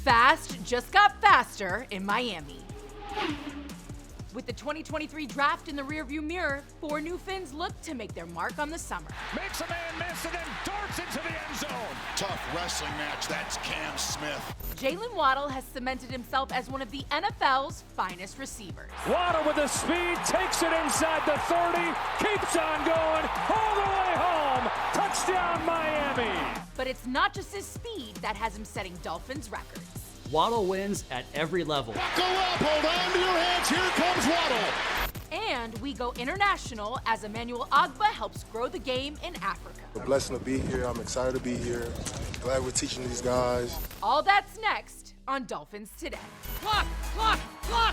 Fast just got faster in Miami. With the 2023 draft in the rearview mirror, 4 new Finns look to make their mark on the summer. Makes a man miss and then darts into the end zone. Tough wrestling match, that's Cam Smith. Jalen Waddle has cemented himself as one of the NFL's finest receivers. Waddle with the speed, takes it inside the 30, keeps on going, all the way home. Touchdown, Miami. But it's not just his speed that has him setting Dolphins records. Waddle wins at every level. Buckle up, hold on to your hands, here comes Waddle. And we go international as Emmanuel Agba helps grow the game in Africa. It's a blessing to be here. I'm excited to be here. Glad we're teaching these guys. All that's next on Dolphins Today. Clock.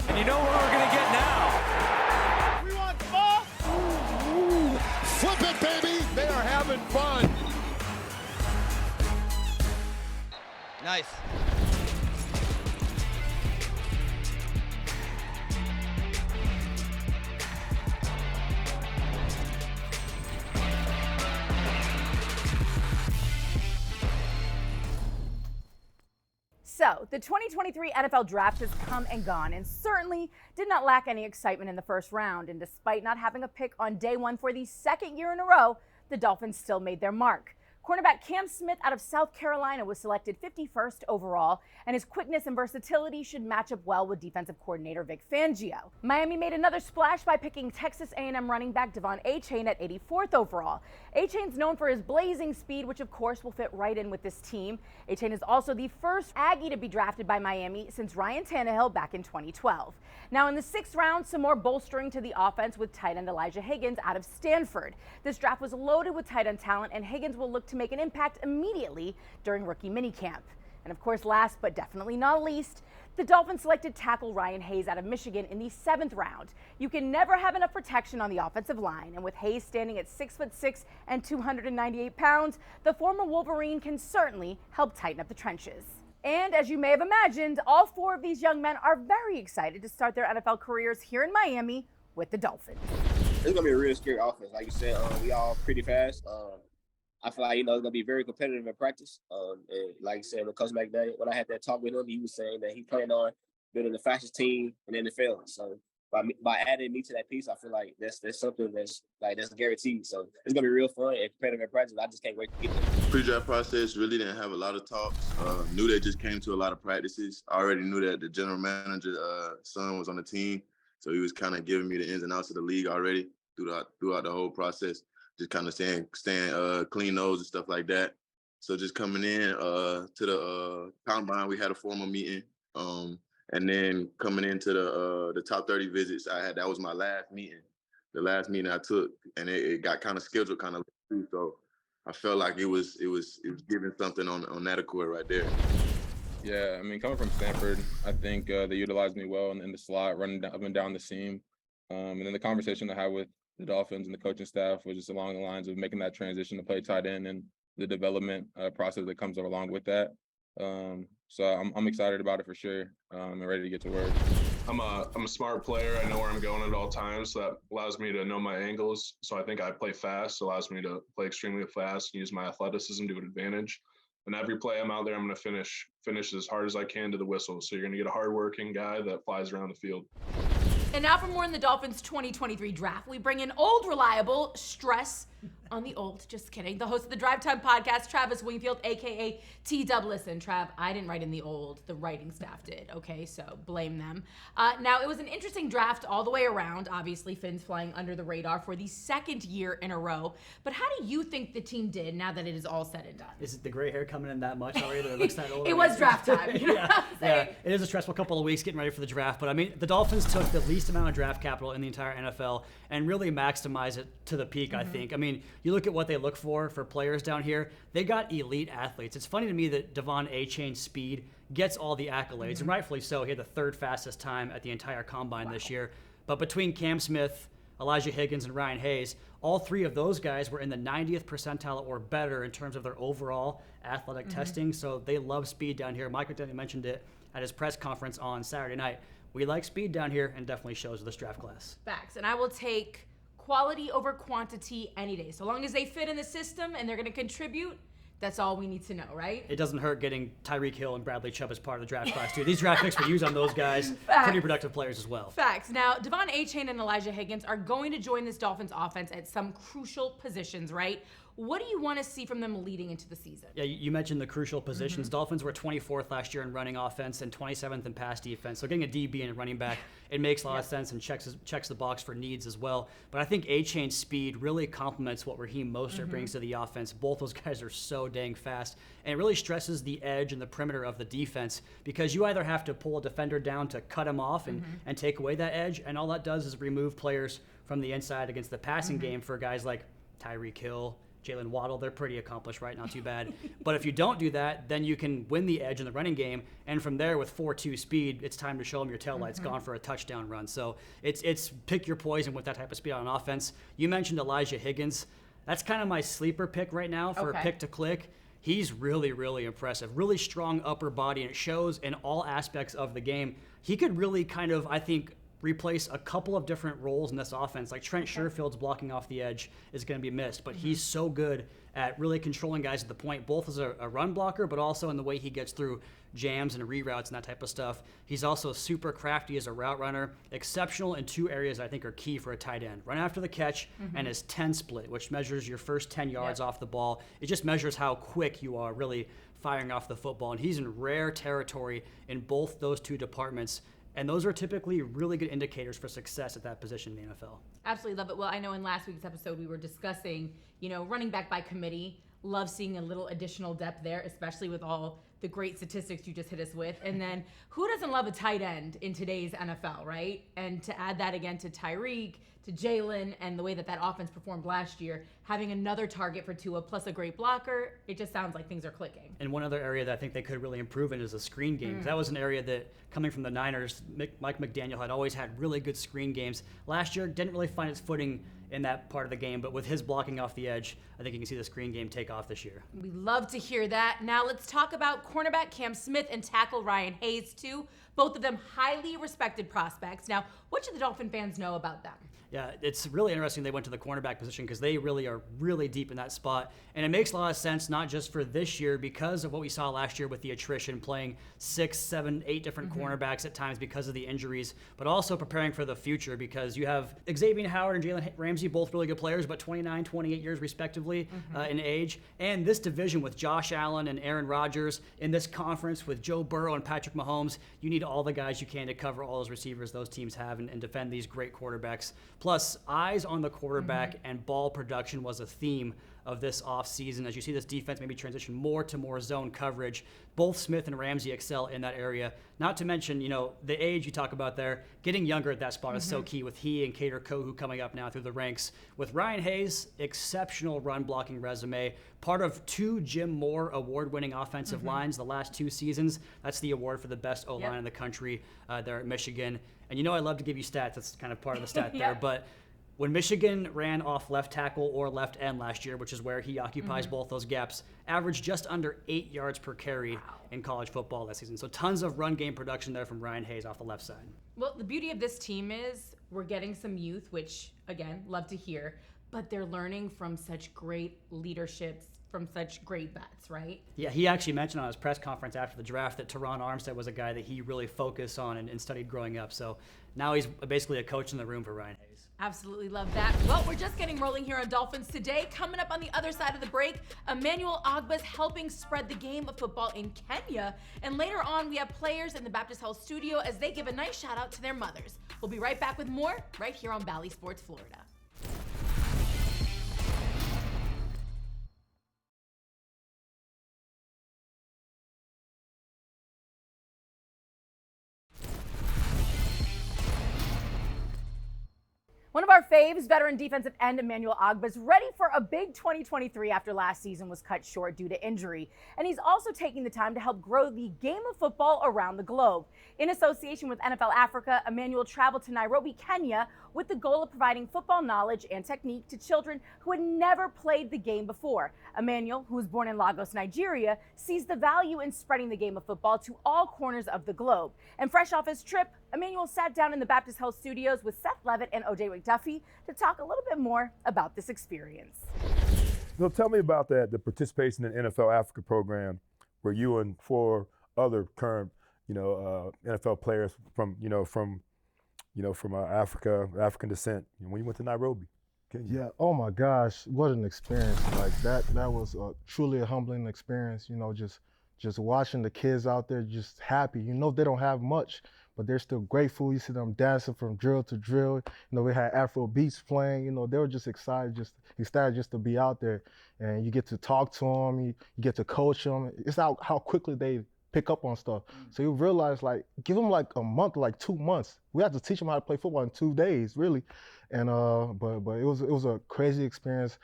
And you know what we're going to get now? We want the ball. Flip it, baby. They are having fun. Nice. So, the 2023 NFL Draft has come and gone and certainly did not lack any excitement in the first round. And despite not having a pick on day one for the second year in a row, the Dolphins still made their mark. Cornerback Cam Smith out of South Carolina was selected 51st overall, and his quickness and versatility should match up well with defensive coordinator Vic Fangio. Miami made another splash by picking Texas A&M running back Devon Achane at 84th overall. Achane's known for his blazing speed, which of course will fit right in with this team. Achane is also the first Aggie to be drafted by Miami since Ryan Tannehill back in 2012. Now in the 6th round, some more bolstering to the offense with tight end Elijah Higgins out of Stanford. This draft was loaded with tight end talent, and Higgins will look to make an impact immediately during rookie minicamp. And of course, last but definitely not least, the Dolphins selected tackle Ryan Hayes out of Michigan in the 7th round. You can never have enough protection on the offensive line, and with Hayes standing at 6'6" and 298 pounds, the former Wolverine can certainly help tighten up the trenches. And as you may have imagined, all 4 of these young men are very excited to start their NFL careers here in Miami with the Dolphins. It's going to be a real scary offense. Like you said, we all pretty fast. I feel like, it's going to be very competitive in practice. And like you said, when Coach McDaniel, when I had that talk with him, he was saying that he planned on building the fastest team in the NFL. So by adding me to that piece, I feel like that's something that's guaranteed. So it's going to be real fun and competitive in practice. I just can't wait to get there. Pre-draft process really didn't have a lot of talks. Knew they just came to a lot of practices. I already knew that the general manager, son, was on the team. So he was kind of giving me the ins and outs of the league already throughout the whole process. Just kind of staying clean nose and stuff like that. So just coming in to the combine, we had a formal meeting. And then coming into the top 30 visits I had, that was my last meeting. The last meeting I took, and it got kind of scheduled kind of late, so I felt like it was giving something on that accord right there. Yeah, I mean, coming from Stanford, I think they utilized me well in the slot, running up and down the seam. And then the conversation I had with the Dolphins and the coaching staff was just along the lines of making that transition to play tight end and the development process that comes along with that. So I'm excited about it for sure. I'm ready to get to work. I'm a smart player. I know where I'm going at all times. So that allows me to know my angles. So I think I play fast. It allows me to play extremely fast and use my athleticism to an advantage. And every play I'm out there, I'm going to finish as hard as I can to the whistle. So you're going to get a hardworking guy that flies around the field. And now for more in the Dolphins 2023 draft, we bring in old, reliable, stress on the old, just kidding, the host of the Drive Time podcast, Travis Wingfield, a.k.a. T-Dub. Listen, Trav, I didn't write in the old, the writing staff did, okay, so blame them. Now, it was an interesting draft all the way around, obviously, Finns flying under the radar for the 2nd year in a row, but how do you think the team did now that it is all said and done? Is it the gray hair coming in that much already that it looks that old? It was draft time, you know what I'm saying? Yeah, it is a stressful couple of weeks getting ready for the draft, but I mean, the Dolphins took the least amount of draft capital in the entire NFL and really maximize it to the peak, I think. I mean, you look at what they look for players down here, they got elite athletes. It's funny to me that Devon Achane's speed gets all the accolades, and rightfully so. He had the 3rd fastest time at the entire combine this year. But between Cam Smith, Elijah Higgins, and Ryan Hayes, all 3 of those guys were in the 90th percentile or better in terms of their overall athletic testing. So they love speed down here. Mike McDaniel mentioned it at his press conference on Saturday night. We like speed down here, and definitely shows with this draft class. Facts. And I will take quality over quantity any day. So long as they fit in the system and they're going to contribute, That's all we need to know, right? It doesn't hurt getting Tyreek Hill and Bradley Chubb as part of the draft class, too. These draft picks were used on those guys. Facts. Pretty productive players as well. Facts. Now, Devon Achane and Elijah Higgins are going to join this Dolphins offense at some crucial positions, right? What do you want to see from them leading into the season? Yeah, you mentioned the crucial positions. Dolphins were 24th last year in running offense and 27th in pass defense. So getting a DB and a running back, it makes a lot of sense and checks the box for needs as well. But I think Achane's speed really complements what Raheem Mostert brings to the offense. Both those guys are so dang fast. And it really stresses the edge and the perimeter of the defense because you either have to pull a defender down to cut him off and take away that edge, and all that does is remove players from the inside against the passing game for guys like Tyreek Hill, Jalen Waddle. They're pretty accomplished, right? Not too bad. But if you don't do that, then you can win the edge in the running game. And from there, with 4.2 speed, it's time to show them your taillight's gone for a touchdown run. So it's pick your poison with that type of speed on offense. You mentioned Elijah Higgins. That's kind of my sleeper pick right now for a pick to click. He's really, really impressive. Really strong upper body, and it shows in all aspects of the game. He could really kind of, I think, replace a couple of different roles in this offense. Like Trent Sherfield's blocking off the edge is going to be missed, but he's so good at really controlling guys at the point, both as a run blocker, but also in the way he gets through jams and reroutes and that type of stuff. He's also super crafty as a route runner, exceptional in two areas I think are key for a tight end. Run after the catch and his 10 split, which measures your first 10 yards off the ball. It just measures how quick you are really firing off the football, and he's in rare territory in both those two departments. And those are typically really good indicators for success at that position in the NFL. Absolutely love it. Well, I know in last week's episode we were discussing, running back by committee. Love seeing a little additional depth there, especially with all the great statistics you just hit us with. And then who doesn't love a tight end in today's NFL, right? And to add that again to Tyreek, to Jalen, and the way that offense performed last year, having another target for Tua plus a great blocker, it just sounds like things are clicking. And one other area that I think they could really improve in is the screen game. That was an area that, coming from the Niners, Mike McDaniel had always had really good screen games. Last year, didn't really find its footing in that part of the game, but with his blocking off the edge, I think you can see the screen game take off this year. We love to hear that. Now let's talk about cornerback Cam Smith and tackle Ryan Hayes too. Both of them highly respected prospects. Now, what should the Dolphin fans know about them? Yeah, it's really interesting they went to the cornerback position because they really are really deep in that spot. And it makes a lot of sense, not just for this year because of what we saw last year with the attrition, playing 6, 7, 8 different cornerbacks at times because of the injuries, but also preparing for the future because you have Xavier Howard and Jalen Ramsey, both really good players, but 29, 28 years respectively in age. And this division with Josh Allen and Aaron Rodgers, in this conference with Joe Burrow and Patrick Mahomes, you need all the guys you can to cover all those receivers those teams have and defend these great quarterbacks. Plus, eyes on the quarterback and ball production was a theme of this offseason. As you see this defense maybe transition more to more zone coverage, both Smith and Ramsey excel in that area. Not to mention, the age you talk about there, getting younger at that spot is so key with he and Kader Kohu coming up now through the ranks. With Ryan Hayes, exceptional run blocking resume, part of 2 Jim Moore award-winning offensive lines the last 2 seasons. That's the award for the best O-line in the country there at Michigan. And I love to give you stats. That's kind of part of the stat there. But when Michigan ran off left tackle or left end last year, which is where he occupies both those gaps, averaged just under 8 yards per carry in college football this season. So tons of run game production there from Ryan Hayes off the left side. Well, the beauty of this team is we're getting some youth, which, again, love to hear, but they're learning from such great leaderships, from such great vets, right? Yeah, he actually mentioned on his press conference after the draft that Teron Armstead was a guy that he really focused on and studied growing up. So now he's basically a coach in the room for Ryan Hayes. Absolutely love that. Well, we're just getting rolling here on Dolphins Today. Coming up on the other side of the break, Emmanuel Ogba's helping spread the game of football in Kenya. And later on, we have players in the Baptist Health studio as they give a nice shout out to their mothers. We'll be right back with more right here on Bally Sports Florida. One of our faves, veteran defensive end Emmanuel Ogba, is ready for a big 2023 after last season was cut short due to injury. And he's also taking the time to help grow the game of football around the globe. In association with NFL Africa, Emmanuel traveled to Nairobi, Kenya, with the goal of providing football knowledge and technique to children who had never played the game before. Emmanuel, who was born in Lagos, Nigeria, sees the value in spreading the game of football to all corners of the globe. And fresh off his trip, Emmanuel sat down in the Baptist Health studios with Seth Levitt and OJ McDuffie to talk a little bit more about this experience. So tell me about that, the participation in NFL Africa program, where you and 4 other current, NFL players from Africa, African descent, when you went to Nairobi. Yeah. Oh my gosh, what an experience! Like that was truly a humbling experience. Just watching the kids out there, just happy. They don't have much, but they're still grateful. You see them dancing from drill to drill. We had Afro beats playing. They were just excited just to be out there, and you get to talk to them. You get to coach them. It's how quickly they pick up on stuff. So you realize, like, give them like a month, like 2 months. We had to teach them how to play football in 2 days, really. And but it was a crazy experience.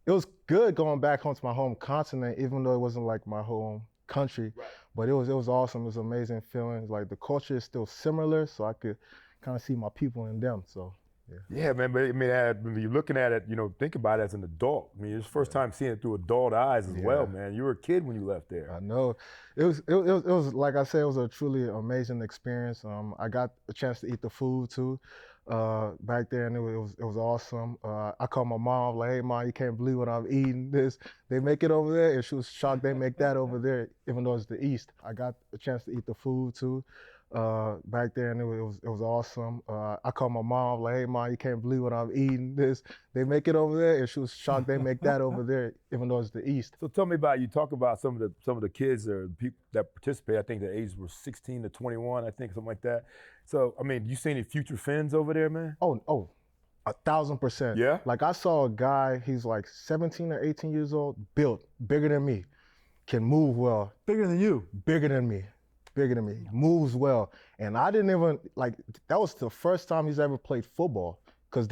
It was good going back home to my home continent, even though it wasn't like my home country. Right. But it was awesome. It was an amazing feeling. Like the culture is still similar, so I could kind of see my people in them. So. Yeah, man, but I mean, when you're looking at it, think about it as an adult. I mean, it's the first time seeing it through adult eyes as well, man. You were a kid when you left there. I know. It was like I said, it was a truly amazing experience. I got a chance to eat the food too back there, and it was awesome. I called my mom, like, hey, Mom, you can't believe what I'm eating. They make it over there, and she was shocked they make that over there, even though it's the East. I got a chance to eat the food too. Back there, and it was awesome. I called my mom, like, hey, Mom, you can't believe what I'm eating. They make it over there, and she was shocked they make that over there, even though it's the East. So tell me about, you talk about some of the kids or people that participate. I think the ages were 16 to 21, I think, something like that. So, I mean, you see any future Finns over there, man? Oh, 1,000%. Yeah? Like, I saw a guy, he's like 17 or 18 years old, built, bigger than me, can move well. Bigger than you? Bigger than me. Moves well. And I didn't even, like, that was the first time he's ever played football. Because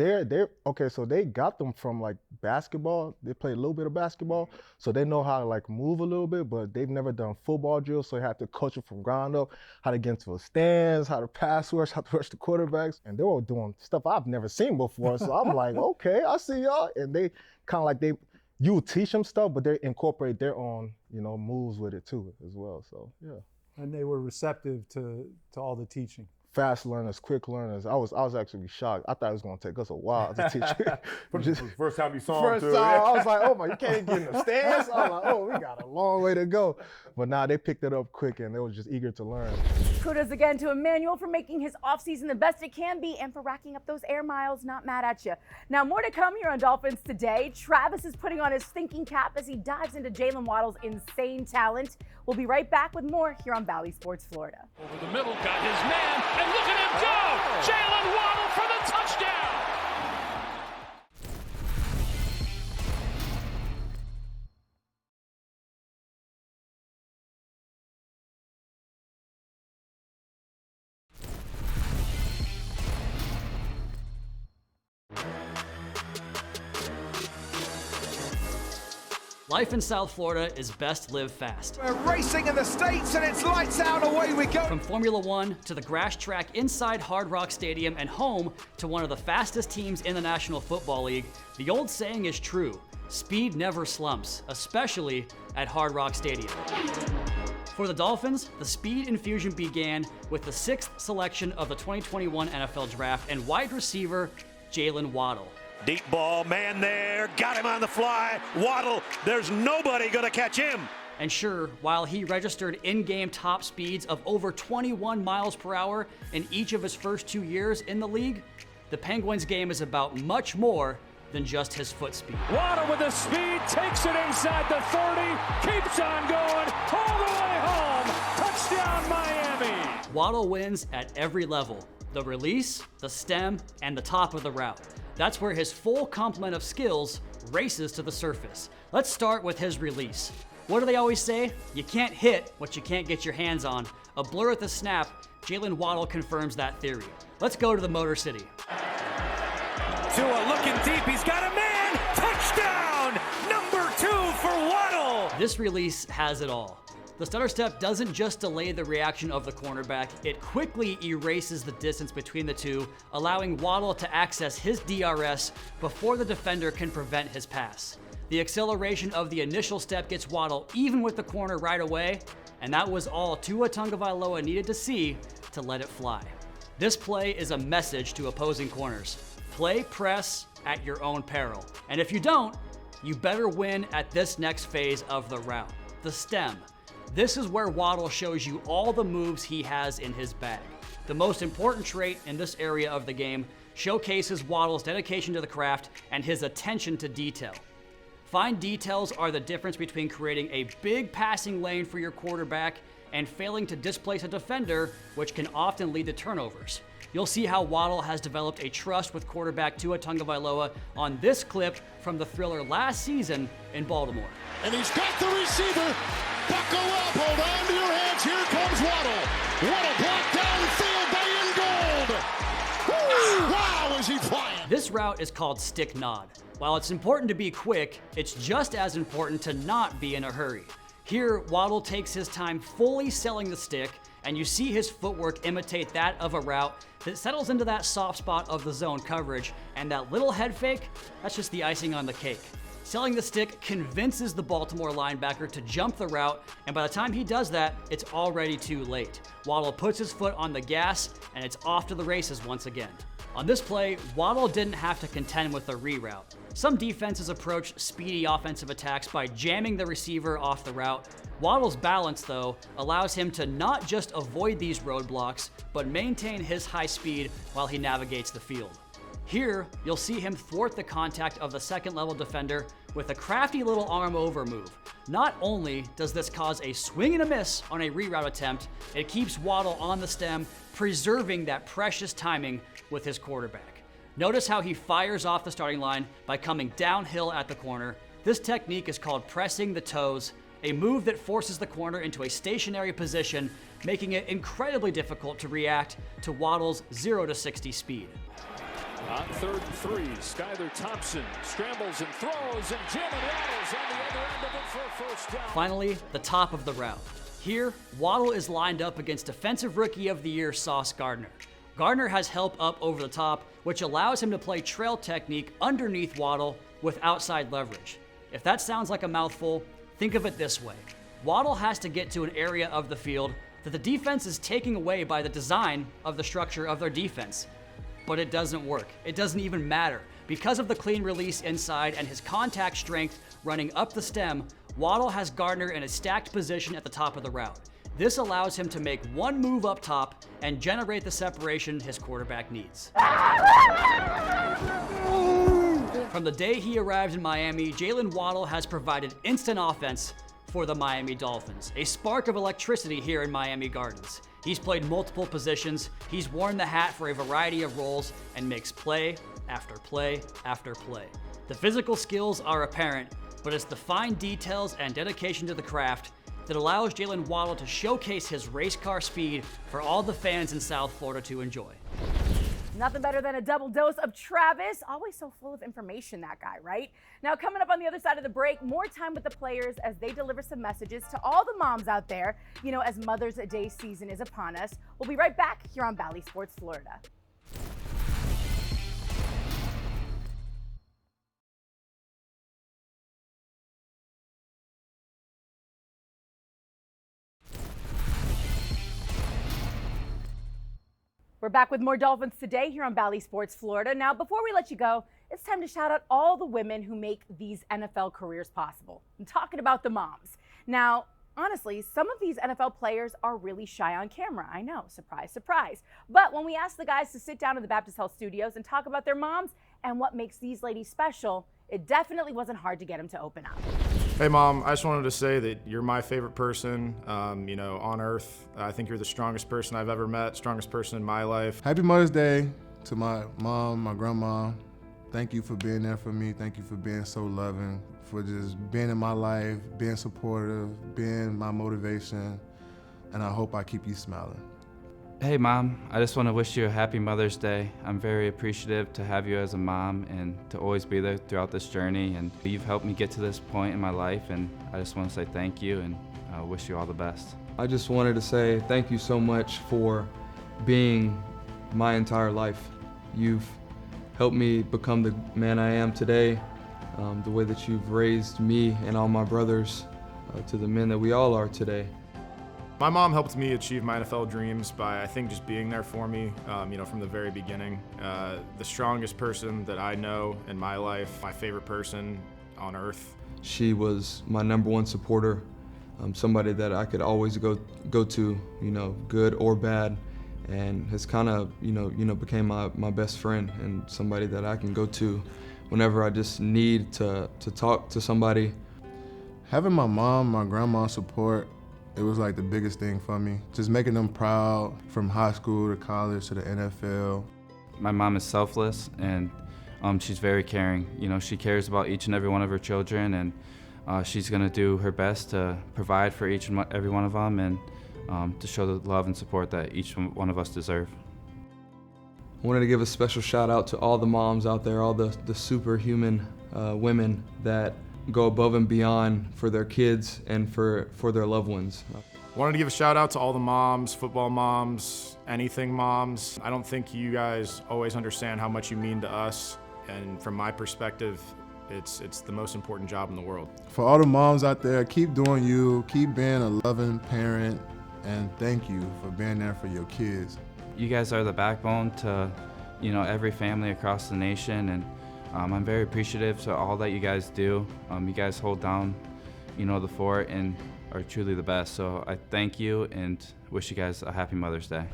so they got them from, like, basketball. They played a little bit of basketball, so they know how to, like, move a little bit, but they've never done football drills, so they had to coach it from ground up, how to get into a stance, how to pass rush, how to rush the quarterbacks. And they were doing stuff I've never seen before, so I'm like, okay, I see y'all. And they kind of like, you teach them stuff, but they incorporate their own, moves with it too as well, so, yeah. And they were receptive to all the teaching. Fast learners, quick learners. I was actually shocked. I thought it was going to take us a while to teach. First time you saw them, first time, I was like, oh my, you can't get in the stance. I was like, oh, we got a long way to go. But now they picked it up quick, and they were just eager to learn. Kudos again to Emmanuel for making his offseason the best it can be and for racking up those air miles. Not mad at you. Now, more to come here on Dolphins Today. Travis is putting on his thinking cap as he dives into Jalen Waddle's insane talent. We'll be right back with more here on Bally Sports Florida. Over the middle, got his man, and look at him go! Jalen Waddle for the touchdown! Life in South Florida is best lived fast. We're racing in the States and it's lights out, away we go. From Formula One to the grass track inside Hard Rock Stadium and home to one of the fastest teams in the National Football League, the old saying is true. Speed never slumps, especially at Hard Rock Stadium. For the Dolphins, the speed infusion began with the 6th selection of the 2021 NFL Draft and wide receiver Jalen Waddle. Deep ball, man there, got him on the fly. Waddle, there's nobody gonna catch him. And sure, while he registered in-game top speeds of over 21 miles per hour in each of his first 2 years in the league, the Penguins' game is about much more than just his foot speed. Waddle with the speed, takes it inside the 30, keeps on going, all the way home, touchdown Miami. Waddle wins at every level, the release, the stem, and the top of the route. That's where his full complement of skills races to the surface. Let's start with his release. What do they always say? You can't hit what you can't get your hands on. A blur at the snap, Jalen Waddle confirms that theory. Let's go to the Motor City. Tua looking deep, he's got a man! Touchdown! Number 2 for Waddle! This release has it all. The stutter step doesn't just delay the reaction of the cornerback, it quickly erases the distance between the two, allowing Waddle to access his DRS before the defender can prevent his pass. The acceleration of the initial step gets Waddle even with the corner right away, and that was all Tua Tagovailoa needed to see to let it fly. This play is a message to opposing corners. Play press at your own peril. And if you don't, you better win at this next phase of the route, the stem. This is where Waddle shows you all the moves he has in his bag. The most important trait in this area of the game showcases Waddle's dedication to the craft and his attention to detail. Fine details are the difference between creating a big passing lane for your quarterback and failing to displace a defender, which can often lead to turnovers. You'll see how Waddle has developed a trust with quarterback Tua Tagovailoa on this clip from the thriller last season in Baltimore. And he's got the receiver. Buckle up, hold on to your hands. Here comes Waddle. What a block downfield by Ingold. Woo! Wow, is he flying? This route is called stick nod. While it's important to be quick, it's just as important to not be in a hurry. Here, Waddle takes his time fully selling the stick, and you see his footwork imitate that of a route that settles into that soft spot of the zone coverage, and that little head fake, that's just the icing on the cake. Selling the stick convinces the Baltimore linebacker to jump the route, and by the time he does that, it's already too late. Waddle puts his foot on the gas, and it's off to the races once again. On this play, Waddle didn't have to contend with a reroute. Some defenses approach speedy offensive attacks by jamming the receiver off the route. Waddle's balance, though, allows him to not just avoid these roadblocks, but maintain his high speed while he navigates the field. Here, you'll see him thwart the contact of the second-level defender with a crafty little arm over move. Not only does this cause a swing and a miss on a reroute attempt, it keeps Waddle on the stem, preserving that precious timing with his quarterback. Notice how he fires off the starting line by coming downhill at the corner. This technique is called pressing the toes, a move that forces the corner into a stationary position, making it incredibly difficult to react to Waddle's 0 to 60 speed. On 3rd and 3, Skylar Thompson scrambles and throws, and Jalen Waddle's on the other end of it for a first down. Finally, the top of the route. Here, Waddle is lined up against Defensive Rookie of the Year Sauce Gardner. Gardner has help up over the top, which allows him to play trail technique underneath Waddle with outside leverage. If that sounds like a mouthful, think of it this way. Waddle has to get to an area of the field that the defense is taking away by the design of the structure of their defense. But it doesn't work. It doesn't even matter. Because of the clean release inside and his contact strength running up the stem, Waddle has Gardner in a stacked position at the top of the route. This allows him to make one move up top and generate the separation his quarterback needs. From the day he arrived in Miami, Jalen Waddle has provided instant offense for the Miami Dolphins, a spark of electricity here in Miami Gardens. He's played multiple positions, he's worn the hat for a variety of roles, and makes play after play after play. The physical skills are apparent, but it's the fine details and dedication to the craft that allows Jalen Waddle to showcase his race car speed for all the fans in South Florida to enjoy. Nothing better than a double dose of Travis. Always so full of information, that guy, right? Now, coming up on the other side of the break, more time with the players as they deliver some messages to all the moms out there, as Mother's Day season is upon us. We'll be right back here on Bally Sports Florida. We're back with more Dolphins Today here on Bally Sports Florida. Now, before we let you go, it's time to shout out all the women who make these NFL careers possible. I'm talking about the moms. Now, honestly, some of these NFL players are really shy on camera. I know, surprise, surprise. But when we asked the guys to sit down in the Baptist Health Studios and talk about their moms and what makes these ladies special, it definitely wasn't hard to get them to open up. Hey, Mom, I just wanted to say that you're my favorite person, on earth. I think you're the strongest person I've ever met, strongest person in my life. Happy Mother's Day to my mom, my grandma. Thank you for being there for me. Thank you for being so loving, for just being in my life, being supportive, being my motivation, and I hope I keep you smiling. Hey Mom, I just want to wish you a happy Mother's Day. I'm very appreciative to have you as a mom and to always be there throughout this journey, and you've helped me get to this point in my life, and I just want to say thank you and wish you all the best. I just wanted to say thank you so much for being my entire life. You've helped me become the man I am today, the way that you've raised me and all my brothers to the men that we all are today. My mom helped me achieve my NFL dreams by, I think, just being there for me, from the very beginning. The strongest person that I know in my life, my favorite person, on earth. She was my #1 supporter, somebody that I could always go to, good or bad, and has kind of, became my best friend and somebody that I can go to whenever I just need to talk to somebody. Having my mom, my grandma's support, it was like the biggest thing for me. Just making them proud from high school to college to the NFL. My mom is selfless, and she's very caring. She cares about each and every one of her children, and she's going to do her best to provide for each and every one of them, and to show the love and support that each one of us deserve. I wanted to give a special shout out to all the moms out there, all the superhuman women that go above and beyond for their kids and for their loved ones. Wanted to give a shout out to all the moms, football moms, anything moms. I don't think you guys always understand how much you mean to us, and from my perspective, it's the most important job in the world. For all the moms out there, keep doing you, keep being a loving parent, and thank you for being there for your kids. You guys are the backbone to, every family across the nation, and I'm very appreciative to all that you guys do. You guys hold down, the fort and are truly the best. So I thank you and wish you guys a happy Mother's Day.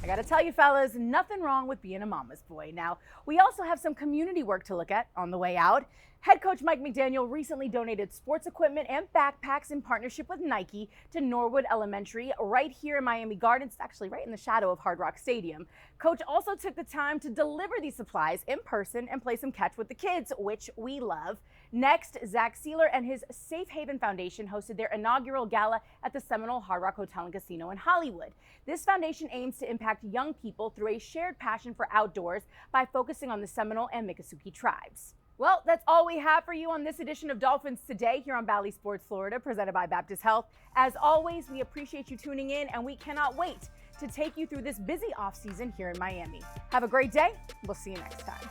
I gotta tell you, fellas, nothing wrong with being a mama's boy. Now, we also have some community work to look at on the way out. Head coach Mike McDaniel recently donated sports equipment and backpacks in partnership with Nike to Norwood Elementary right here in Miami Gardens, actually right in the shadow of Hard Rock Stadium. Coach also took the time to deliver these supplies in person and play some catch with the kids, which we love. Next, Zach Sealer and his Safe Haven Foundation hosted their inaugural gala at the Seminole Hard Rock Hotel and Casino in Hollywood. This foundation aims to impact young people through a shared passion for outdoors by focusing on the Seminole and Miccosukee tribes. Well, that's all we have for you on this edition of Dolphins Today here on Bally Sports Florida, presented by Baptist Health. As always, we appreciate you tuning in, and we cannot wait to take you through this busy offseason here in Miami. Have a great day. We'll see you next time.